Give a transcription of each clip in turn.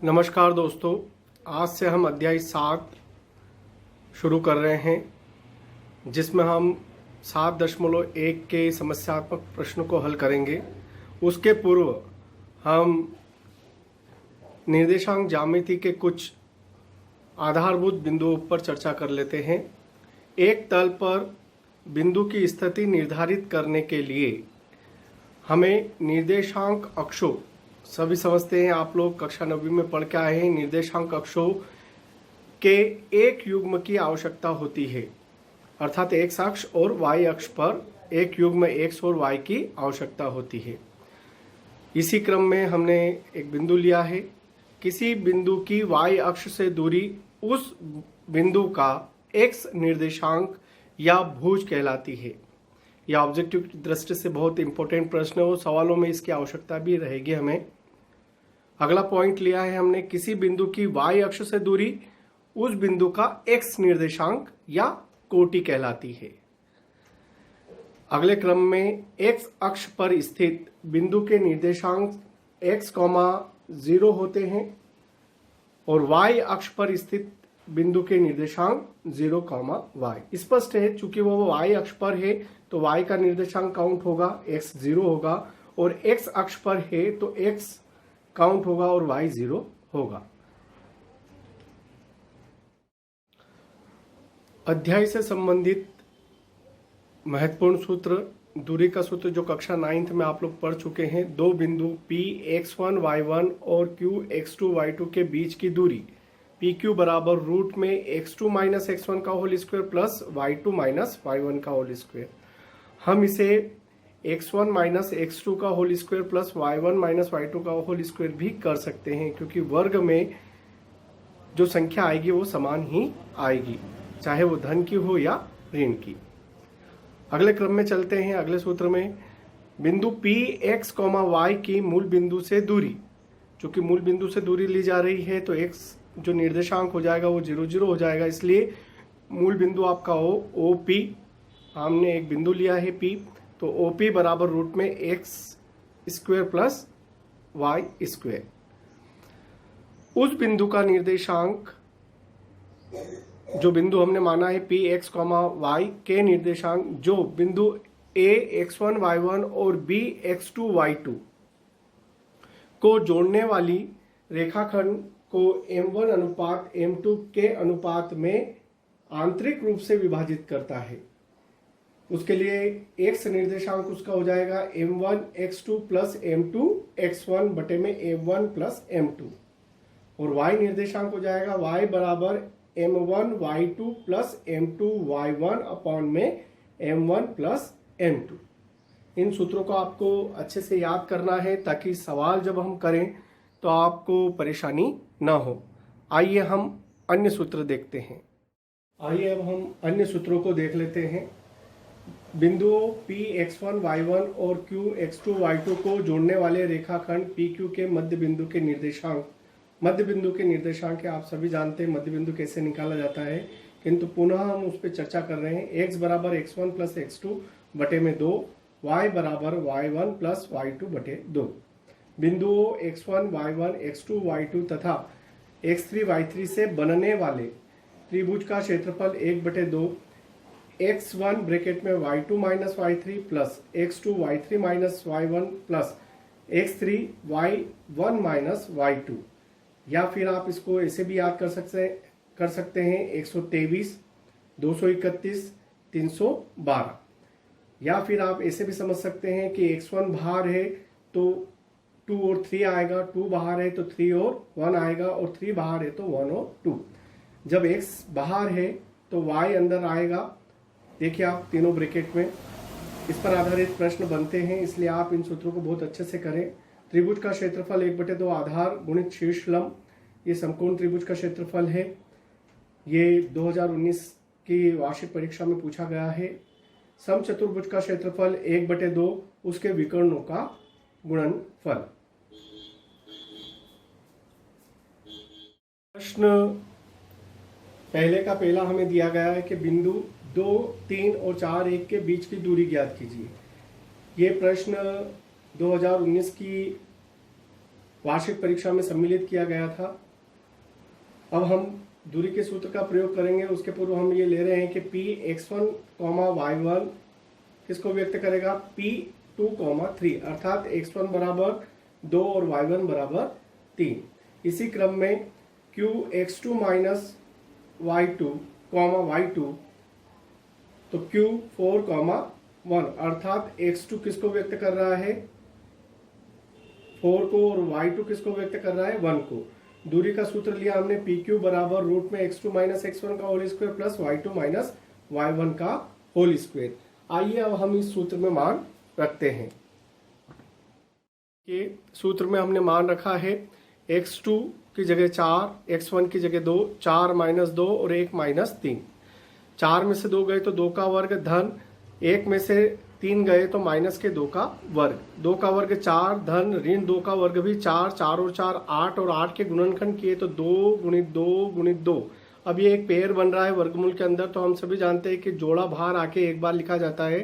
नमस्कार दोस्तों, आज से हम अध्याय 7 शुरू कर रहे हैं जिसमें हम 7.1 के समस्यात्मक प्रश्न को हल करेंगे। उसके पूर्व हम निर्देशांक ज्यामिति के कुछ आधारभूत बिंदुओं पर चर्चा कर लेते हैं। एक तल पर बिंदु की स्थिति निर्धारित करने के लिए हमें निर्देशांक अक्षों, सभी समझते हैं, आप लोग कक्षा 9वीं में पढ़ के आए हैं, निर्देशांक अक्षों के एक युग्म की आवश्यकता होती है। अर्थात एक्स अक्ष और वाई अक्ष पर एक युग्म एक्स और वाई की आवश्यकता होती है। इसी क्रम में हमने एक बिंदु लिया है। किसी बिंदु की वाई अक्ष से दूरी उस बिंदु का एक्स निर्देशांक या भुज कहलाती है। यह ऑब्जेक्टिव की दृष्टि से बहुत इंपॉर्टेंट प्रश्न है और सवालों में इसकी आवश्यकता भी रहेगी हमें। अगला पॉइंट लिया है हमने, किसी बिंदु की वाई अक्ष से दूरी उस बिंदु का एक्स निर्देशांक या कोटि कहलाती है। अगले क्रम में एक्स अक्ष पर स्थित बिंदु के निर्देशांक x, 0 होते हैं और वाई अक्ष पर स्थित बिंदु के निर्देशांक 0, y। स्पष्ट है, चूंकि वो वाई अक्ष पर है तो y का निर्देशांक काउंट होगा, x 0 होगा, और x अक्ष पर है तो x काउंट होगा और y 0 होगा। अध्याय से संबंधित महत्वपूर्ण सूत्र, दूरी का सूत्र जो कक्षा 9th में आप लोग पढ़ चुके हैं। दो बिंदु P x1 y1 और Q x2 y2 के बीच की दूरी PQ बराबर रूट में x2 माइनस x1 का whole square plus y2 minus y1 का होल स्क्वायर। हम इसे x1 माइनस x2 का whole square plus y1 minus y2 का होल स्क्वायर भी कर सकते हैं, क्योंकि वर्ग में जो संख्या आएगी वो समान ही आएगी, चाहे वो धन की हो या ऋण की। अगले क्रम में चलते हैं। अगले सूत्र में बिंदु P x, y की मूल बिंदु से दूरी, चूंकि मूल बिंदु से दूरी ली जा रही है तो x जो निर्देशांक हो जाएगा वो 0, 0 हो जाएगा, इसलिए मूल बिंदु आपका हो OP। हमने एक बिंदु लिया है P, तो OP बराबर रूट में x square plus y square. उस बिंदु का निर्देशांक, जो बिंदु हमने माना है P x, y के निर्देशांक जो बिंदु A x1 y1 और B x2 y2 को जोड़ने वाली रेखाखंड को m1 अनुपात m2 के अनुपात में आंतरिक रूप से विभाजित करता है। उसके लिए x निर्देशांक उसका हो जाएगा m1 x2 plus m2 x1 बटे में m1 प्लस m2, और y निर्देशांक हो जाएगा y बराबर m1 y2 plus m2 y1 upon में m1 प्लस m2। इन सूत्रों को आपको अच्छे से याद करना है ताकि सवाल जब हम करें तो आपको परेशानी ना हो। आइए हम अन्य सूत्र देखते हैं। आइए अब हम अन्य सूत्रों को देख लेते हैं। बिंदुओं P x1 y1 और Q x2 y2 को जोड़ने वाले रेखाखंड PQ के मध्य बिंदु के निर्देशांक, मध्य बिंदु के निर्देशांक आप सभी जानते हैं मध्य बिंदु कैसे निकाला जाता है, किंतु पुनः हम उस पर चर्चा कर रहे हैं। x बराबर x1 प्लस x2 बटे में 2, y बराबर y1 प्लस y2 बटे 2। बिंदुओं x1 y1 x2 y2 तथा x3 y3 से बनने वाले त्रिभुज का क्षेत्रफल 1/2 x1 ब्रैकेट में y2 minus y3 plus x2 y3 minus y1 plus x3 y1 minus y2, या फिर आप इसको ऐसे भी याद कर सकते हैं 123, 231, 312, या फिर आप ऐसे भी समझ सकते हैं कि x1 बाहर है तो 2 और 3 आएगा, 2 बाहर है तो 3 और 1 आएगा, और 3 बाहर है तो 1 और 2। जब x बाहर है तो y अंदर आएगा। देखिए आप तीनों ब्रैकेट में इस पर आधारित प्रश्न बनते हैं, इसलिए आप इन सूत्रों को बहुत अच्छे से करें। त्रिभुज का क्षेत्रफल 1/2 आधार गुणित शीर्ष लंब, ये समकोण त्रिभुज का क्षेत्रफल है। ये 2019 की वार्षिक परीक्षा में पूछा गया है। समचतुर्भुज का क्षेत्रफल 1/2 उसके विकर्णों का गुणनफल। प्रश्न पहले का पहला हमें दिया गया है कि बिंदु 2, 3 और 4, 1 के बीच की दूरी ज्ञात कीजिए। ये प्रश्न 2019 की वार्षिक परीक्षा में सम्मिलित किया गया था। अब हम दूरी के सूत्र का प्रयोग करेंगे। उसके पूर्व हम ये ले रहे हैं कि Px1, y1 किसको व्यक्त करेगा, P2, 3, अर्थात x1 बराबर 2 और y1 बराबर 3। इसी क्रम में Qx2 माइनस y2, y2 तो Q4, 1 अर्थात x2 किसको व्यक्त कर रहा है, 4 को, और y2 किसको व्यक्त कर रहा है, 1 को। दूरी का सूत्र लिया हमने PQ बराबर रूट में x2 माइनस x1 का whole square plus y2 minus y1 का होल स्क्वायर। आइए अब हम इस सूत्र में मान रखते हैं। ये सूत्र में हमने मान रखा है x2 की जगह 4, x1 की जगह 2, 4 माइनस 2 और 1 माइनस 3। 4 में से 2 गए तो 2 का वर्ग धन 1 में से 3 गए तो माइनस के 2 का वर्ग, 2 का वर्ग 4 धन ऋण 2 का वर्ग भी 4, 4 और 4 8 और 8 के गुणनखंड किए तो 2 गुणित 2 गुणित 2। अब ये एक पेयर बन रहा है वर्गमूल के अंदर, तो हम सभी जानते हैं कि जोड़ा बाहर आके एक बार लिखा जाता है,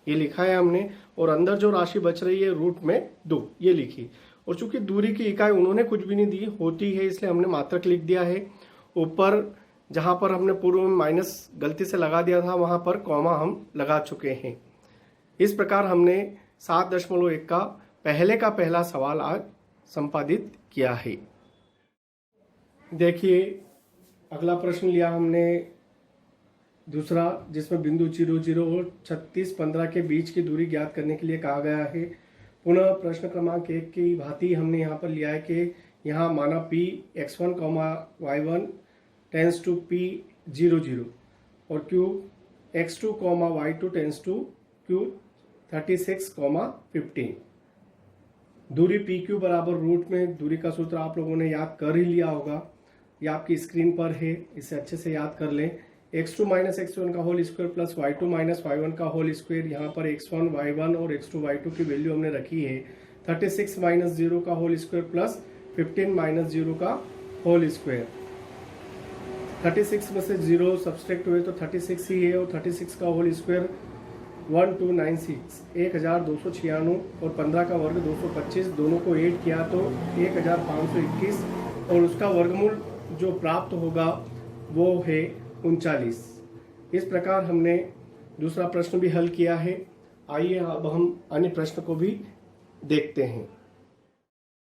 ये लिखा है हमने, और अंदर जो राशि बच रही है रूट में 2 ये लिखी। और चूंकि दूरी की इकाई उन्होंने कुछ भी नहीं दी होती है, इसलिए हमने मात्रक लिख दिया है। ऊपर जहां पर हमने पूर्व में माइनस गलती से लगा दिया था वहां पर कॉमा हम लगा चुके हैं। इस प्रकार हमने 7.1 का पहला सवाल आज संपादित किया है। देखिए अगला प्रश्न लिया हमने दूसरा, जिसमें बिंदु 0, 0 और 36, 15 के बीच की दूरी ज्ञात करने के लिए कहा गया है। पुनः प्रश्न क्रमांक 1 की भांति हमने यहाँ पर लिया है कि यहाँ माना Px1, y1 tense to P0, 0 और Qx2, y2 tense to Q36, 15। दूरी PQ बराबर रूट में, दूरी का सूत्र आप लोगों ने याद कर ही लिया होगा, ये आपकी स्क्रीन पर है, इसे अच्छे से याद कर लें। x2 माइनस x1 का whole square plus y2 minus y1 का होल स्क्वायर। यहाँ पर x1 y1 और x2 y2 की वैल्यू हमने रखी है। 36 माइनस 0 का होल स्क्वायर प्लस 15 माइनस 0 का होल स्क्वायर। 36 में से 0 सब्सट्रैक्ट हुए तो 36 ही है, और 36 का होल स्क्वायर 1296, 1296, और 15 का वर्ग 225, दोनों को ऐड किया तो 1521, और उसका वर्गमूल जो प्राप्त होगा वो है 39। इस प्रकार हमने दूसरा प्रश्न भी हल किया है। आइए अब हम अन्य प्रश्न को भी देखते हैं।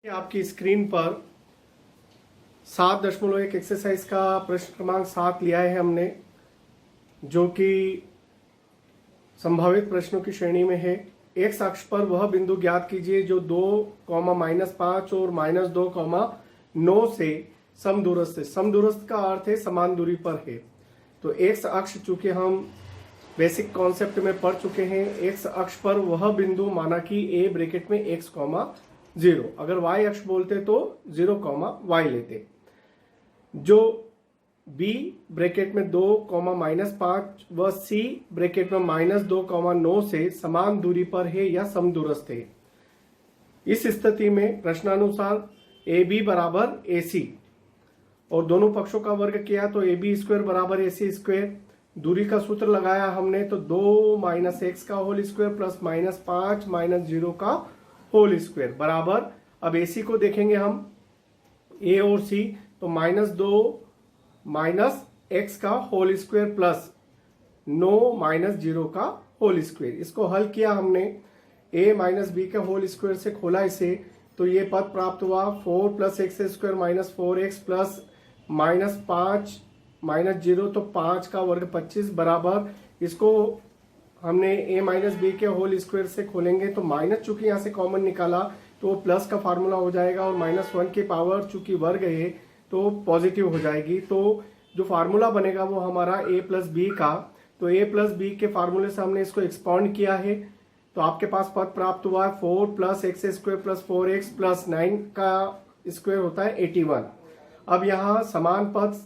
आपकी स्क्रीन पर 7.1 एक्सरसाइज का प्रश्न क्रमांक 7 लिया है हमने, जो कि संभावित प्रश्नों की श्रेणी में है। एक्स अक्ष पर वह बिंदु ज्ञात कीजिए जो 2, -5 और -2, 9 से समदूरस्थ है। समदूरस्थ का अर्थ है समान दूरी पर है। तो एक्स अक्ष, चूंकि हम बेसिक कॉन्सेप्ट में पढ़ चुके हैं, एक्स अक्ष पर वह बिंदु माना कि ए ब्रैकेट में x, 0, अगर y अक्ष बोलते तो 0, y लेते, जो b ब्रैकेट में 2, -5 व c ब्रैकेट में -2, 9 से समान दूरी पर है या समदूरस्थ है। इस स्थिति में प्रश्नानुसार AB बराबर AC, और दोनों पक्षों का वर्ग किया तो AB स्क्वायर बराबर AC स्क्वायर। दूरी का सूत्र लगाया हमने तो 2 - x का होल स्क्वायर प्लस -5 - 0 का होल स्क्वायर बराबर, अब AC को देखेंगे हम A और C, तो -2 x का होल स्क्वायर प्लस 9 - 0 का होल स्क्वायर। इसको हल किया हमने, a - b के होल स्क्वायर से खोला इसे, तो ये पद प्राप्त हुआ 4 + x स्क्वायर -4x प्लस -5 - 0, तो 5 का वर्ग 25 बराबर, इसको हमने a - b के होल स्क्वायर से खोलेंगे तो माइनस, चूंकि यहाँ से कॉमन निकाला तो वो प्लस का फार्मूला हो जाएगा, और -1 की पावर चूंकि वर्ग है तो पॉजिटिव हो जाएगी। तो जो फार्मूला बनेगा वो हमारा a + b का, तो a + b के फार्मूले से हमने इसको एक्सपांड किया है, तो आपके पास पद प्राप्त हुआ है 4 + x square plus 4x plus 9 का स्क्वायर होता है 81। अब यहाँ समान पद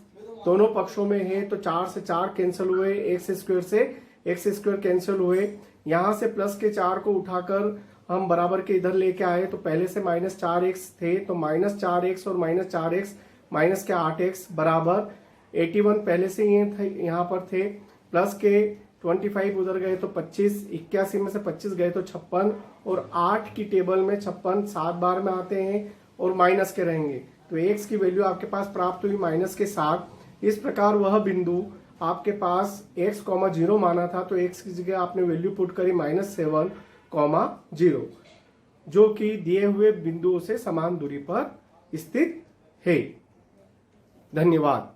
दोनों पक्षों में है, तो 4 से 4 कैंसिल हुए, x स्क्वायर से x स्क्वायर कैंसिल हुए। यहाँ से प्लस के 4 को उठाकर हम बराबर के इधर लेके आए, तो पहले से -4x थे, तो -4x और -4x माइनस के 8x बराबर 81 पहले से यहाँ पर थे, प्लस के 25 उधर गए तो 25, 81 में से 25 गए तो 56, और 8 की टेबल में 56 7 बार में आते हैं, और माइनस के रहेंगे। तो x की वैल्यू आपके पास प्राप्त हुई -7। इस प्रकार वह बिंदु आपके पास x, 0 माना था, तो x की जगह आपने वैल्यू पुट करी -7, 0, जो कि दिए हुए बिंदुओं से समान दूरी पर स्थित है। धन्यवाद।